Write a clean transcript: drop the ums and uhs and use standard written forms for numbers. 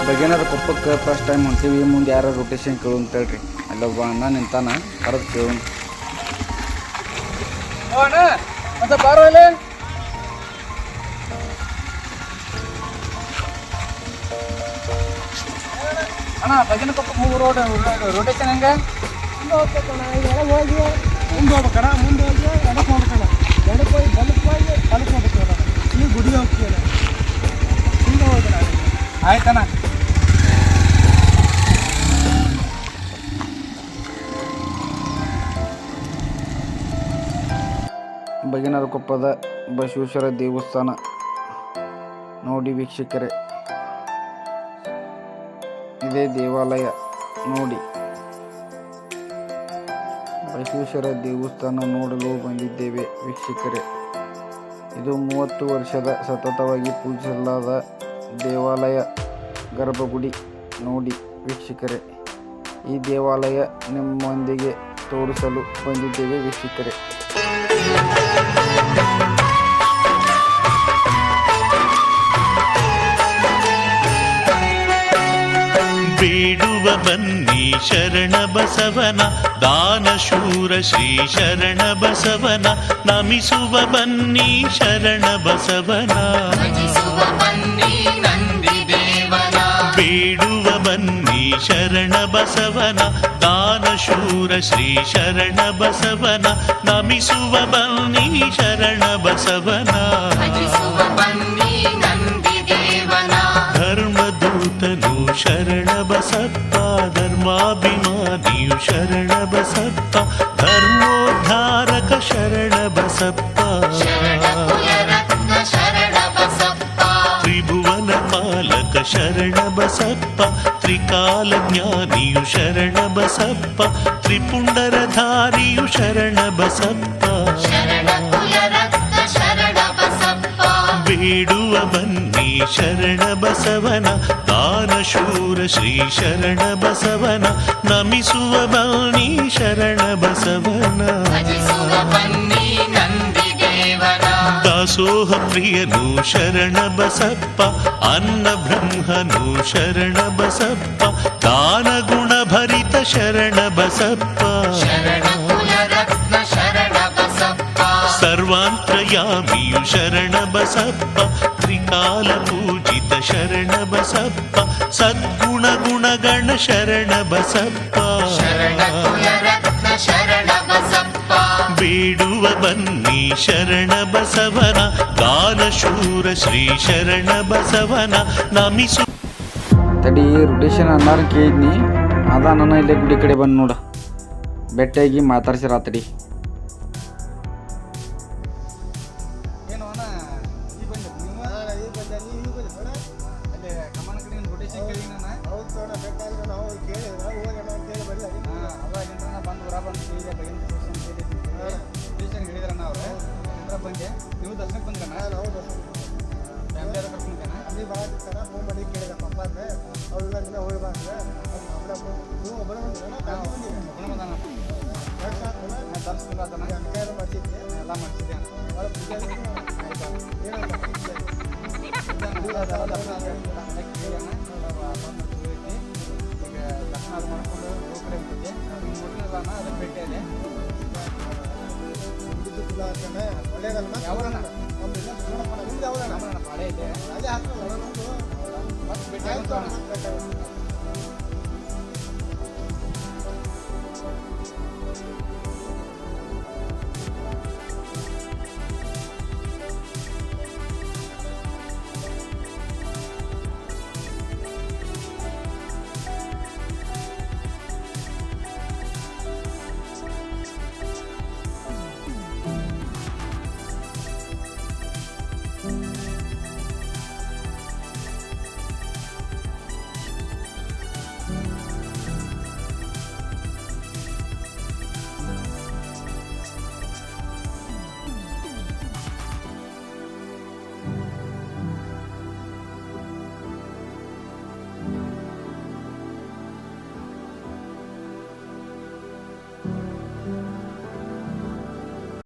ಬಗೆನರ ಕೊಪ್ಪಕ್ಕೆ first time ಹೊಂಟೀವಿ. ಮುಂದೆ ಯಾರು rotation ಕೇಳು ಅಂತ ಹೇಳ್ರಿ. ಅಲ್ಲೊಬ್ಬ ಅಣ್ಣ ನಿಂತಾನ, ಕರೆದು ಕೇಳು. ಅಣ್ಣ ಮತ್ತೆ ಬಾರೋ ಇಲ್ಲಿ. ಅಣ್ಣ ಬಗೆನ ಕೊಪ್ಪಕ್ಕೆ ಹೋಗೋ ರೊಟೇಷನ್ ಹೆಂಗೆ? ಮುಂದೆ ಹೋಗ್ಬೇಕಣ್ಣ, ಹೋಗಿ ಮುಂದೆ ಹೋಗ್ಬೇಕಣ್ಣ, ಮುಂದೆ ಹೋಗಿ ಎಡಕ್ಕೆ ಹೋಗ್ಬೇಕಣ್ಣ, ಎಡಕ್ಕೆ ಹೋಗಿ ಬಲಕ್ಕೆ ಹೋಗಿ ಬಲಕ್ಕೆ ಹೋಗ್ಬೇಕಣ್ಣ, ಈ ಗುಡಿಗೆ ಹೋಗ್ತೀವಣ್ಣ, ಹಿಂಗೆ ಹೋಗೋಣ. ಆಯ್ತಣ್ಣ. ಬಗೆನರಕೊಪ್ಪದ ಬಸವೇಶ್ವರ ದೇವಸ್ಥಾನ ನೋಡಿ ವೀಕ್ಷಕರೇ, ಇದೇ ದೇವಾಲಯ ನೋಡಿ. ಬಸವೇಶ್ವರ ದೇವಸ್ಥಾನ ನೋಡಲು ಬಂದಿದ್ದೇವೆ ವೀಕ್ಷಕರೇ. ಇದು 30 ವರ್ಷದ ಸತತವಾಗಿ ಪೂಜಿಸಲಾದ ದೇವಾಲಯ ಗರ್ಭಗುಡಿ ನೋಡಿ ವೀಕ್ಷಕರೇ. ಈ ದೇವಾಲಯ ನಿಮ್ಮೊಂದಿಗೆ ತೋರಿಸಲು ಬಂದಿದ್ದೇವೆ ವೀಕ್ಷಕರೇ. ಬೇಡುವ ಬನ್ನಿ ಶರಣ ಬಸವನ, ದಾನಶೂರ ಶ್ರೀ ಶರಣ ಬಸವನ, ನಮಿಸುವ ಬನ್ನಿ ಶರಣ ಬಸವನ, ಬೇಡುವ ಬನ್ನಿ ಶರಣ ಬಸವನ, ದಾನಶೂರ ಶ್ರೀ ಶರಣ ಬಸವನ, ನಮಿಸುವ ಬನ್ನಿ ಶರಣ ಬಸವನ, ಧರ್ಮದೂತನು ಶರಣ ಬಸಪ್ಪ, ಧರ್ಮಾಭಿಮಾನಿಯು ಶರಣ ಬಸಪ್ಪ, ಧರ್ಮೋದ್ಧಾರಕ ಶರಣ ಬಸಪ್ಪ, ತ್ರಿಭುವನ ಪಾಲಕ ಶರಣ ಬಸಪ್ಪ, ತ್ರಿಕಾಲ ಜ್ಞಾನಿಯು ಶರಣ ಬಸಪ್ಪ, ತ್ರಿಪುಂಡರಧಾರಿಯು ಶರಣ ಬಸಪ್ಪ, ಬೇಡುವ ಬನ್ನಿ ಶರಣ ಬಸವನ, ದಾನಶೂರ ಶ್ರೀ ಶರಣ ಬಸವನ, ನಮಿಸುವ ಬನ್ನಿ ಶರಣ ಬಸವನ, ದಾಸೋಹ ಪ್ರಿಯನು ಶರಣ ಬಸಪ್ಪ, ಅನ್ನ ಬ್ರಹ್ಮನು ಶರಣ ಬಸಪ್ಪ, ದಾನ ಗುಣ ಭರಿತ ಶರಣ ಬಸಪ್ಪ, ಸರ್ವಾಂತರ್ಯಾಮಿಯು ಶರಣ ಬಸಪ್ಪ, ತ್ರಿಕಾಲ ಪೂಜಿತ ಶರಣ ಬಸಪ್ಪ, ಸದ್ಗುಣ ಗುಣಗಣ ಶರಣ ಬಸಪ್ಪ, ಬೇಡುವ ಬನ್ನಿ ಶರಣ ಬಸವನ, ದಾನಶೂರ ಶ್ರೀ ಶರಣ ಬಸವನ, ನಮಿಸು. ತಡಿ ರೊಟೇಷನ್ ಅನ್ನಾರು ಕೇಳಿದ್ನಿ, ಅದ ನನ್ನ ಇಲ್ಲೇ ಗುಡಿ ಕಡೆ ಬಂದು ನೋಡ, ಬೆಟ್ಟಾಗಿ ಮಾತಾಡ್ಸಿರಾತಡಿ. ನೀವು ದರ್ಶನಕ್ಕೆ ಬಂದ್ರಣ್ಣ? ನಾವು ಫ್ಯಾಮಿಲಿ ಎಲ್ಲ ಕರ್ಕೊಂಡ್ಬಂದೇನ? ಅಲ್ಲಿ ಭಾಳ ಫೋನ್ ಮಾಡಿ ಕೇಳಿದ ಪಪ್ಪ ಅಂದರೆ ಅವ್ರೆಲ್ಲ ದಿನ ಹೋಗಿ ಬಂದ್ರೆ ನೀವು ಒಬ್ಬರೇ ಬಂದಿರಣ್ಣ? ಒಬ್ಬನೇ ಬಂದಾನ. ದರ್ಶನ ಆತನ ಎಲ್ಲ ಮಾಡಿಸಿದ್ದೆ, ಎಲ್ಲ ಮಾಡಿಸಿದ್ದೆ. ಭಾಳ ಪೂಜೆ ಆಯ್ತಾ ಏನಂತ ದರ್ಶನ ಕೇಳೋಣ. ಈಗ ದರ್ಶನ ಅದು ಮಾಡ್ಕೊಂಡು ಹೋಗಿ ಕಡೆ ಬಿಟ್ಟಿದ್ದೆ. ನಿಮ್ಮ ಮೊದಲಲ್ಲ ಅದಕ್ಕೆ ಭೇಟಿಯಾದೆ. ಒಳ್ಳೆಯದಲ್ಲ ಯಾವರಣ್ಣ? ನಿಮ್ದು ಯಾವರಣ್ಣ? ಪಾಡೆ ಇದೆ ಅಲ್ಲೇ ಹಾಕ್ತಲ್ಲ ನಮ್ಮದು ಮತ್ತೆ ಭೇಟಿ ಆಗೋಣ.